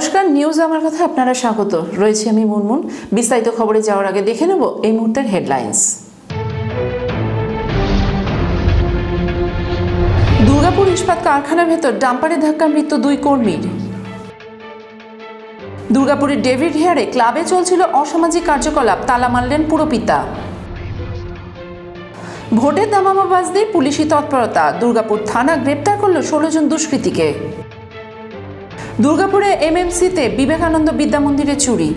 নমস্কার, নিউজ আমার কথা আপনারা স্বাগত। রয়েছে আমি মুনমুন। বিস্তারিত খবরে যাওয়ার আগে দেখে নেব এই মুহূর্তের হেডলাইন্স। দুর্গাপুর ইস্পাত কারখানার ভেতর ডাম্পারে ধাক্কা, মৃত্যু 2 কর্মীর। দুর্গাপুরের ডেভিড হেয়ারে ক্লাবে চলছিল অসামাজিক কার্যকলাপ, তালা মারলেন পুরপিতা। ভোটের দামামা বাজতেই পুলিশি তৎপরতা, দুর্গাপুর থানা গ্রেপ্তার করল 16 জন দুষ্কৃতীকে। দুর্গাপুরে এমএমসিতে বিবেকানন্দ বিদ্যা মন্দিরে চুরি।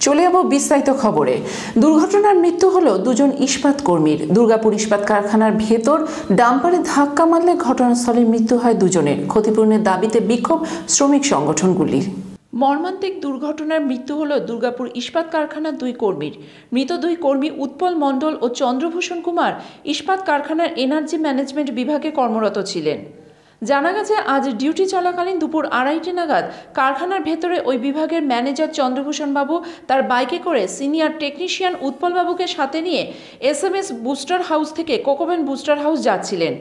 চলে যাব বিস্তারিত খবরে। দুর্ঘটনার মৃত্যু হলো 2 জন ইস্পাত কর্মীর। দুর্গাপুর ইস্পাত কারখানার ভেতর ডাম্পারে ধাক্কা মারলে ঘটনাস্থলে মৃত্যু হয় 2 জনের। ক্ষতিপূরণের দাবিতে বিক্ষোভ শ্রমিক সংগঠনগুলির। মর্মান্তিক দুর্ঘটনার মৃত্যু হলো দুর্গাপুর ইস্পাত কারখানার 2 কর্মীর। মৃত 2 কর্মী উৎপল মণ্ডল ও চন্দ্রভূষণ কুমার ইস্পাত কারখানার এনার্জি ম্যানেজমেন্ট বিভাগে কর্মরত ছিলেন। জানা গেছে, আজ ডিউটি চলাকালীন দুপুর 2:30 নাগাদ কারখানার ভেতরে ওই বিভাগের ম্যানেজার চন্দ্রভূষণ বাবু তার বাইকে করে সিনিয়র টেকনিশিয়ান উৎপল বাবুকে সাথে নিয়ে SMS বুস্টার হাউস থেকে কোকোভেন বুস্টার হাউস যাচ্ছিলেন।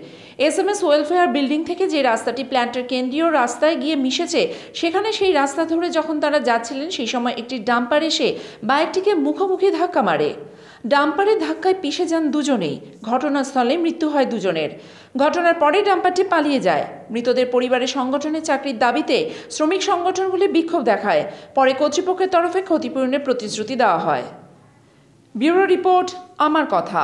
SMS ওয়েলফেয়ার বিল্ডিং থেকে যে রাস্তাটি প্ল্যান্টের কেন্দ্রীয় রাস্তায় গিয়ে মিশেছে, সেখানে সেই রাস্তা ধরে যখন তারা যাচ্ছিলেন, সেই সময় একটি ডাম্পার এসে বাইকটিকে মুখোমুখি ধাক্কা মারে। ডাম্পারের ধাক্কায় পিষে যান 2 জনেই। ঘটনাস্থলে মৃত্যু হয় 2 জনের। ঘটনার পরে ডাম্পারটি পালিয়ে যায়। মৃতদের পরিবারের সংগঠনের চাকরির দাবিতে শ্রমিক সংগঠনগুলি বিক্ষোভ দেখায়। পরে কর্তৃপক্ষের তরফে ক্ষতিপূরণের প্রতিশ্রুতি দেওয়া হয়। ব্যুরো রিপোর্ট, আমার কথা।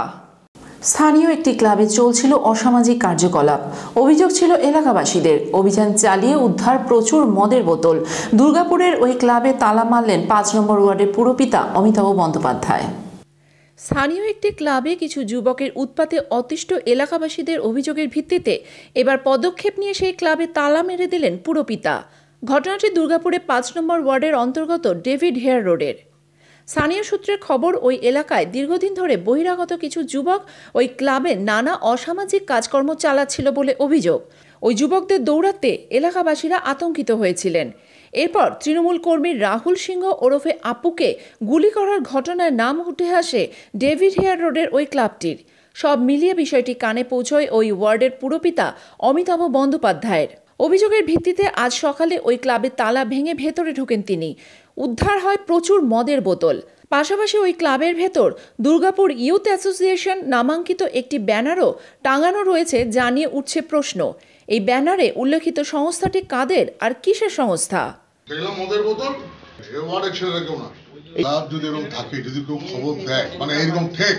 স্থানীয় একটি ক্লাবে চলছিল অসামাজিক কার্যকলাপ। অভিযোগ ছিল এলাকাবাসীদের। অভিযান চালিয়ে উদ্ধার প্রচুর মদের বোতল। দুর্গাপুরের ওই ক্লাবে তালা মারলেন 5 নম্বর ওয়ার্ডের পুরপিতা অমিতাভ বন্দ্যোপাধ্যায়। স্থানীয় একটি ক্লাবে কিছু যুবকের উৎপাতে অতিষ্ঠ এলাকাবাসীদের অভিযোগের ভিত্তিতে এবার পদক্ষেপ নিয়ে সেই ক্লাবে তালা মেরে দিলেন পুরপিতা। ঘটনাটি দুর্গাপুরে 5 নম্বর ওয়ার্ডের অন্তর্গত ডেভিড হেয়ার রোডের। স্থানীয় সূত্রের খবর, ওই এলাকায় দীর্ঘদিন ধরে বহিরাগত কিছু যুবক ওই ক্লাবে নানা অসামাজিক কাজকর্ম চালাচ্ছিল বলে অভিযোগ। ওই যুবকদের দৌড়াতে এলাকাবাসীরা আতঙ্কিত হয়েছিলেন। এরপর তৃণমূল কর্মী রাহুল সিংহ ওরফে আপুকে গুলি করার ঘটনায় নাম উঠে আসে ডেভিড হেয়ার রোডের ওই ক্লাবটির। সব মিলিয়ে বিষয়টি কানে পৌঁছয় ওই ওয়ার্ডের পুরপিতা অমিতাভ বন্দ্যোপাধ্যায়ের। অভিযোগের ভিত্তিতে আজ সকালে ওই ক্লাবে তালা ভেঙে ভেতরে ঢোকেন তিনি। উদ্ধার হয় প্রচুর মদের বোতল। পাশাপাশি ওই ক্লাবের ভেতর দুর্গাপুর ইউথ অ্যাসোসিয়েশন নামাঙ্কিত একটি ব্যানারও টাঙানো রয়েছে, যা নিয়ে উঠছে প্রশ্ন। এই ব্যানারে উল্লেখিত সংস্থাটি কাদের আর কিসের সংস্থা? মদের বোতল ছেড়ে কেউ না। ক্লাব যদি এরকম থাকে, যদি কেউ খবর দেয়, মানে এরকম ঠিক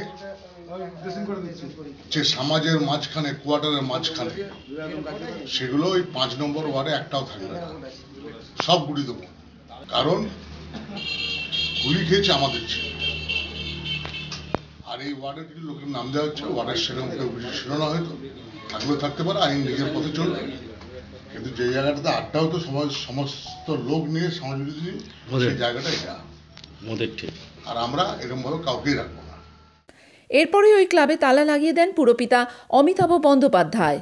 যে সমাজের মাঝখানে, কোয়ার্টারের মাঝখানে, সেগুলো ওই 5 নম্বর ওয়ার্ডে একটাও থাকবে না, সব গুলি দেবো। কারণ গুলি খেয়েছে আমাদের ছেলে। আর এই ওয়ার্ডের কিছু লোকের নাম দেওয়া হচ্ছে, ওয়ার্ডের সেরকম কেউ বেশি ছিল না, হয়তো থাকলেও থাকতে পারে, আইন নিজের পথে চলবে। কিন্তু যে জায়গাটাতে আড্ডা হতো সমস্ত লোক নিয়ে, সমাজ বিরোধী নিয়ে, সেই জায়গাটা এটা মদের ঠিক। আর আমরা এরকম ভাবে কাউকেই রাখবো না। এরপরে ওই ক্লাবে তালা লাগিয়ে দেন পুরপিতা অমিতাভ বন্দ্যোপাধ্যায়।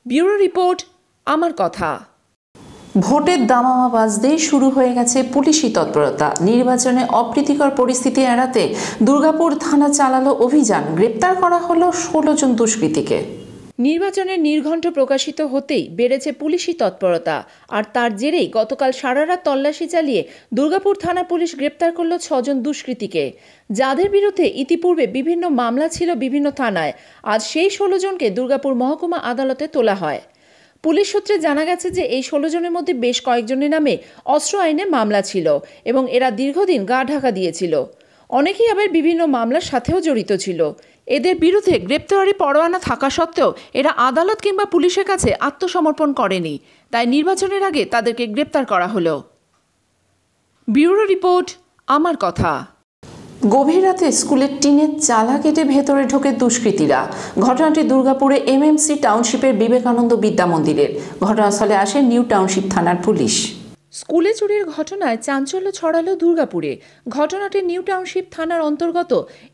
ব্যুরো রিপোর্ট, আমার কথা। ভোটের দামামা বাজতেই শুরু হয়ে গেছে পুলিশি তৎপরতা। নির্বাচনে অপ্রীতিকর পরিস্থিতি এড়াতে দুর্গাপুর থানা চালালো অভিযান। গ্রেপ্তার করা হলো 16 জন দুষ্কৃতীকে। নির্বাচনের নির্ঘণ্ট প্রকাশিত হতেই বেড়েছে পুলিশি তৎপরতা। আর তার জেরেই গতকাল সারা রাত তল্লাশি চালিয়ে দুর্গাপুর থানা পুলিশ গ্রেপ্তার করল 6 জন দুষ্কৃতীকে, যাদের বিরুদ্ধে ইতিপূর্বে বিভিন্ন মামলা ছিল বিভিন্ন থানায়। আজ সেই 16 জনকে দুর্গাপুর মহকুমা আদালতে তোলা হয়। পুলিশ সূত্রে জানা গেছে যে এই 16 জনের মধ্যে বেশ কয়েকজনের নামে অস্ত্র আইনে মামলা ছিল এবং এরা দীর্ঘদিন গা ঢাকা দিয়েছিল। অনেকেই আবার বিভিন্ন মামলার সাথেও জড়িত ছিল। এদের বিরুদ্ধে গ্রেপ্তারি পরোয়ানা থাকা সত্ত্বেও এরা আদালত কিংবা পুলিশের কাছে আত্মসমর্পণ করেনি। তাই নির্বাচনের আগে তাদেরকে গ্রেপ্তার করা হলো। ব্যুরো রিপোর্ট, আমার কথা। গভীর রাতে স্কুলের টিনের চালা কেটে ভেতরে ঢোকে দুষ্কৃতীরা। ঘটনাটি দুর্গাপুরে এমএমসি টাউনশিপের বিবেকানন্দ বিদ্যা মন্দিরের। ঘটনাস্থলে আসে নিউ টাউনশিপ থানার পুলিশ। স্কুলে চুরির ঘটনায় চাঞ্চল্য ছড়ালো দুর্গাপুরে। ঘটনাটি নিউ টাউনশিপ থানার অন্তর্গত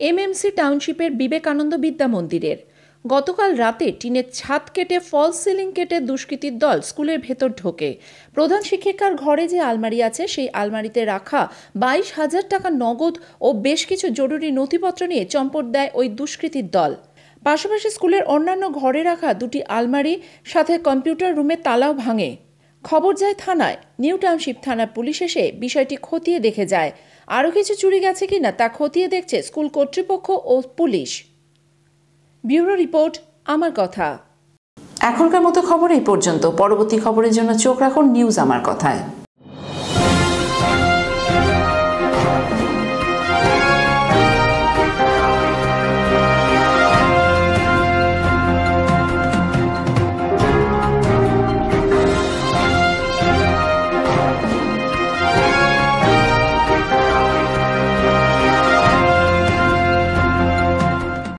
এমএমসি টাউনশিপের বিবেকানন্দ বিদ্যা মন্দিরের। গতকাল রাতে টিনের ছাদ কেটে ফলস সিলিং কেটে দুষ্কৃতীর দল স্কুলের ভেতর ঢোকে। প্রধান শিক্ষিকার ঘরে যে আলমারি আছে, সেই আলমারিতে রাখা 22,000 টাকা নগদ ও বেশ কিছু জরুরি নথিপত্র নিয়ে চম্পট দেয় ওই দুষ্কৃতীর দল। পাশাপাশি স্কুলের অন্যান্য ঘরে রাখা 2টি আলমারি সাথে কম্পিউটার রুমের তালাও ভাঙে। খবর যায় থানায়। নিউ টাউনশিপ থানার পুলিশ এসে বিষয়টি খতিয়ে দেখে যায়। আরও কিছু চুরি গেছে কিনা তা খতিয়ে দেখছে স্কুল কর্তৃপক্ষ ও পুলিশ। ব্যুরো রিপোর্ট, আমার কথা। এখনকার মতো খবর এই পর্যন্ত। পরবর্তী খবরের জন্য চোখ রাখুন নিউজ আমার কথায়।